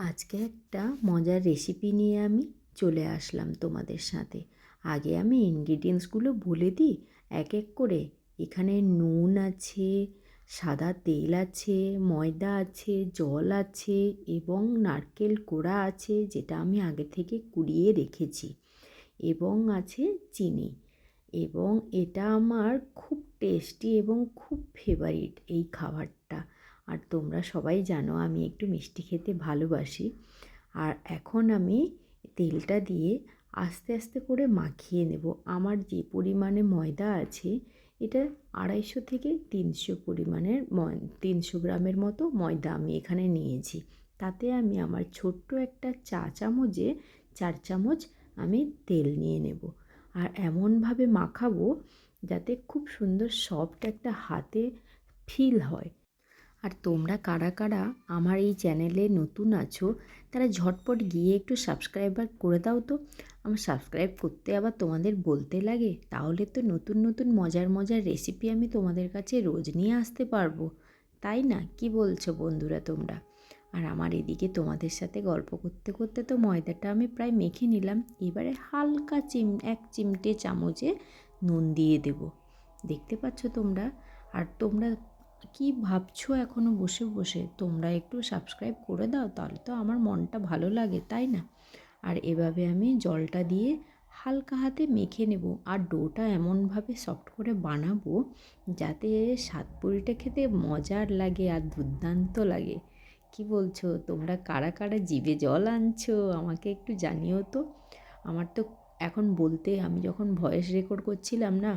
আজকে একটা মজার রেসিপি নিয়ে আমি চলে আসলাম তোমাদের সাথে। আগে আমি ইনগ্রিডিয়েন্টসগুলো বলে দিই এক এক করে। এখানে নুন আছে, সাদা তেল আছে, ময়দা আছে, জল আছে এবং নারকেল কোড়া আছে, যেটা আমি আগে থেকে কুড়িয়ে রেখেছি, এবং আছে চিনি। এবং এটা আমার খুব টেস্টি এবং খুব ফেভারিট এই খাবারটা। আর তোমরা সবাই জানো আমি একটু মিষ্টি খেতে ভালোবাসি। আর এখন আমি তেলটা দিয়ে আস্তে আস্তে করে মাখিয়ে নেব। আমার যে পরিমাণে ময়দা আছে, এটা 250 থেকে 300 পরিমাণের 300 গ্রামের মতো ময়দা আমি এখানে নিয়েছি। তাতে আমি আমার ছোট্ট একটা চা চামচে 4 চামচ আমি তেল নিয়ে নেব। আর এমনভাবে মাখাবো যাতে খুব সুন্দর সফট একটা হাতে ফিল হয়। আর তোমরা কারা কারা আমার এই চ্যানেলে নতুন আছো, তারা ঝটপট গিয়ে একটু সাবস্ক্রাইবার করে দাও তো। আমার সাবস্ক্রাইব করতে আবার তোমাদের বলতে লাগে? তাহলে তো নতুন নতুন মজার মজার রেসিপি আমি তোমাদের কাছে রোজ নিয়ে আসতে পারবো, তাই না? কি বলছো বন্ধুরা তোমরা? আর আমার এদিকে তোমাদের সাথে গল্প করতে করতে তো ময়দাটা আমি প্রায় মেখে নিলাম। এবারে হালকা 1 চিমটে চামচে নুন দিয়ে দেব। দেখতে পাচ্ছ তোমরা? আর তোমরা কি ভাবছো এখনও বসে বসে? তোমরা একটু সাবস্ক্রাইব করে দাও, তাহলে তো আমার মনটা ভালো লাগে, তাই না? আর এভাবে আমি জলটা দিয়ে হালকা হাতে মেখে নেব। আর ডোটা এমনভাবে সফট করে বানাবো যাতে সাতপুরিটা খেতে মজার লাগে আর দুর্দান্ত লাগে। কি বলছো তোমরা? কারা কারা জিভে জল আনছো আমাকে একটু জানিও তো। আমার তো এখন বলতে, আমি যখন ভয়েস রেকর্ড করছিলাম না,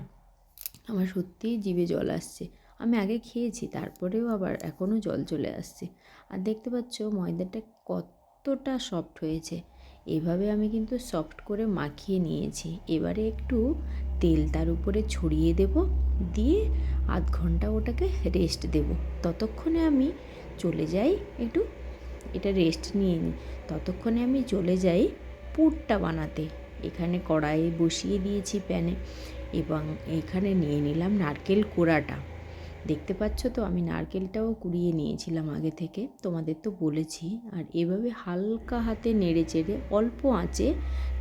আমার সত্যিই জিভে জল আসছে। আমি আগে খেয়েছি, তারপরেও আবার এখনও জল চলে আসছে। আর দেখতে পাচ্ছ ময়দাটা কতটা সফট হয়েছে। এভাবে আমি কিন্তু সফট করে মাখিয়ে নিয়েছি। এবারে একটু তেল তার উপরে ছড়িয়ে দেব, দিয়ে আধ ঘন্টা ওটাকে রেস্ট দেব। ততক্ষণে আমি চলে যাই একটু, এটা রেস্ট নিয়ে নিই। ততক্ষণে আমি চলে যাই পুরটা বানাতে। এখানে কড়াই বসিয়ে দিয়েছি প্যানে, এবং এখানে নিয়ে নিলাম নারকেল কোড়াটা। দেখতে পাচ্ছ তো আমি নারকেলটাও কুড়িয়ে নিয়েছিলাম আগে থেকে, তোমাদের তো বলেছি। আর এভাবে হালকা হাতে নেড়ে চেড়ে অল্প আঁচে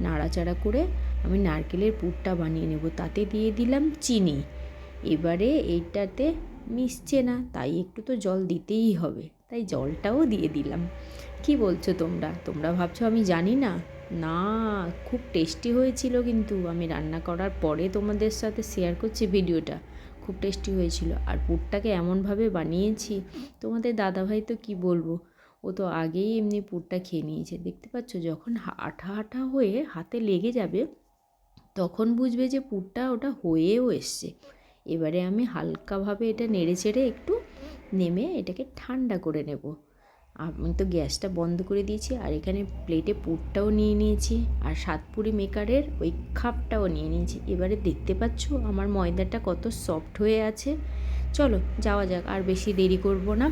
নাড়াচাড়া করে আমি নারকেলের পুরটা বানিয়ে নেব। তাতে দিয়ে দিলাম চিনি। এবারে এইটাতে মিশছে না, তাই একটু তো জল দিতেই হবে, তাই জলটাও দিয়ে দিলাম। কি বলছো তোমরা? তোমরা ভাবছো আমি জানি না? না, খুব টেস্টি হয়েছিল, কিন্তু আমি রান্না করার পরে তোমাদের সাথে শেয়ার করছি ভিডিওটা। খুব টেস্টি হয়েছিল। আর পুরটাকে এমনভাবে বানিয়েছি, তোমাদের দাদাভাই তো কি বলবো, ও তো আগেই এমনি পুরটা খেয়ে নিয়েছে। দেখতে পাচ্ছ যখন আঠা আঠা হয়ে হাতে লেগে যাবে, তখন বুঝবে যে পুরটা ওটা হয়েও এসছে। এবারে আমি হালকাভাবে এটা নেড়ে চেড়ে একটু নেমে এটাকে ঠান্ডা করে নেব। আমি তো গ্যাসটা বন্ধ করে দিয়েছি। আর এখানে প্লেটে পুরটাও নিয়ে নিয়েছি, আর সাতপুরি মেকারের ওই খাপটাও নিয়ে নিয়েছি। এবারে দেখতে পাচ্ছ আমার ময়দাটা কত সফট হয়ে আছে। চলো যাওয়া যাক, আর বেশি দেরি করব না।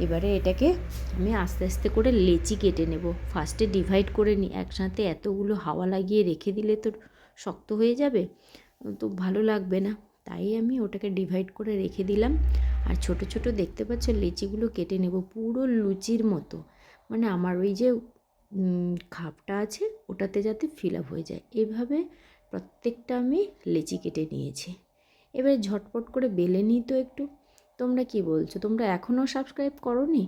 এবারে এটাকে আমি আস্তে আস্তে করে লেচি কেটে নেব। ফার্স্টে ডিভাইড করে নিই, একসাথে এতগুলো হাওয়া লাগিয়ে রেখে দিলে তো শক্ত হয়ে যাবে, তো ভালো লাগবে না। তাই আমি ওটাকে ডিভাইড করে রেখে দিলাম। আর ছোট ছোট দেখতে পাচ্ছ লেচিগুলো কেটে নেব পুরো লুচির মতো, মানে আমার ওই যে খাপটা আছে ওটাতে যাতে ফিল আপ হয়ে যায়। এভাবে প্রত্যেকটা আমি লেচি কেটে নিয়েছি। এবারে ঝটপট করে বেলে নিই তো একটু। তোমরা কি বলছো? তোমরা এখনও সাবস্ক্রাইব করোনি?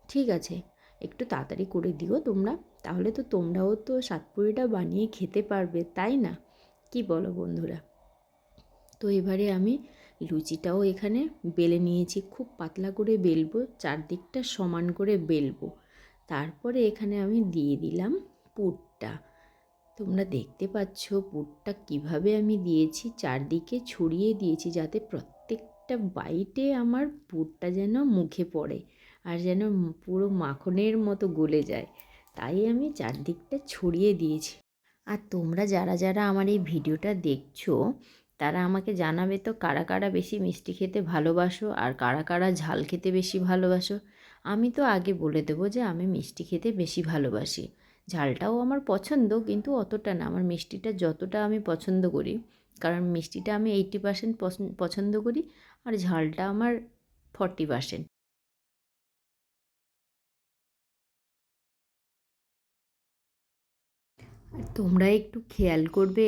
ঠিক আছে, একটু তাড়াতাড়ি করে দিও তোমরা, তাহলে তো তোমরাও তো সাতপুরিটা বানিয়ে খেতে পারবে, তাই না? কি বলো বন্ধুরা? তো এবারে আমি লুচিটাও এখানে বেলে নিয়েছি। খুব পাতলা করে বেলবো, চারদিকটা সমান করে বেলবো। তারপরে এখানে আমি দিয়ে দিলাম পুরটা। তোমরা দেখতে পাচ্ছ পুরটা কিভাবে আমি দিয়েছি, চারদিকে ছড়িয়ে দিয়েছি যাতে প্রত্যেকটা বাইটে আমার পুরটা যেন মুখে পড়ে আর যেন পুরো মাখনের মতো গলে যায়। তাই আমি চারদিকটা ছড়িয়ে দিয়েছি। আর তোমরা যারা যারা আমার এই ভিডিওটা দেখছো, তারা আমাকে জানাবে তো কারা কারা বেশি মিষ্টি খেতে ভালোবাসো আর কারা কারা ঝাল খেতে বেশি ভালোবাসো। আমি তো আগে বলে দেবো যে আমি মিষ্টি খেতে বেশি ভালোবাসি। ঝালটাও আমার পছন্দ, কিন্তু অতটা না। আমার মিষ্টিটা যতটা আমি পছন্দ করি, কারণ মিষ্টিটা আমি 80% পছন্দ করি, আর ঝালটা আমার 40%। আর তোমরা একটু খেয়াল করবে,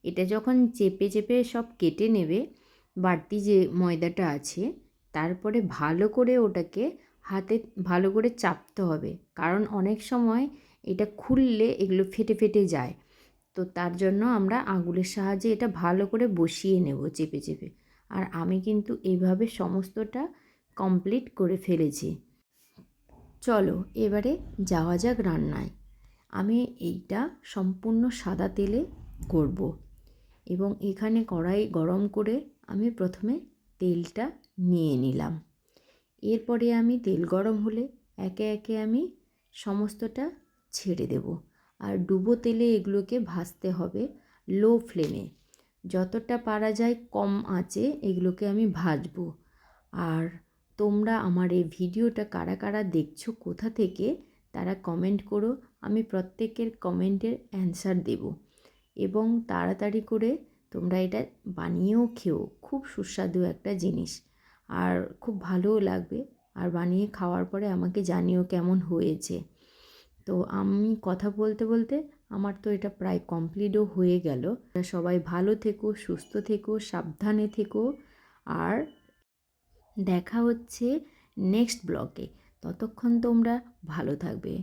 এটা যখন চেপে চেপে সব কেটে নেবে বাড়তি যে ময়দাটা আছে, তারপরে ভালো করে ওটাকে হাতে ভালো করে চাপতে হবে, কারণ অনেক সময় এটা খুললে এগুলো ফেটে ফেটে যায়। তো তার জন্য আমরা আঙুলের সাহায্যে এটা ভালো করে বসিয়ে নেব চেপে চেপে। আর আমি কিন্তু এইভাবে সমস্তটা কমপ্লিট করে ফেলেছি। চলো এবারে যাওয়া যাক রান্নায়। আমি এইটা সম্পূর্ণ সাদা তেলে করব এবং এখানে কড়াই গরম করে আমি প্রথমে তেলটা নিয়ে নিলাম। এরপরে আমি তেল গরম হলে একে একে আমি সমস্তটা ছেড়ে দেব। আর ডুবো তেলে এগুলোকে ভাজতে হবে লো ফ্লেমে, যতটা পারা যায় কম আঁচে এগুলোকে আমি ভাজবো। আর তোমরা আমার এই ভিডিওটা কারা কারা দেখছো কোথা থেকে তারা কমেন্ট করো, আমি প্রত্যেকের কমেন্টের অ্যান্সার দেব। এবং তাড়াতাড়ি করে তোমরা এটা বানিয়েও খেও, খুব সুস্বাদু একটা জিনিস আর খুব ভালোও লাগবে। আর বানিয়ে খাওয়ার পরে আমাকে জানিও কেমন হয়েছে। তো আমি কথা বলতে বলতে আমার তো এটা প্রায় কমপ্লিটও হয়ে গেল। সবাই ভালো থেকো, সুস্থ থেকো, সাবধানে থেকো, আর দেখা হচ্ছে নেক্সট ব্লগে। ততক্ষণ তোমরা ভালো থাকবে।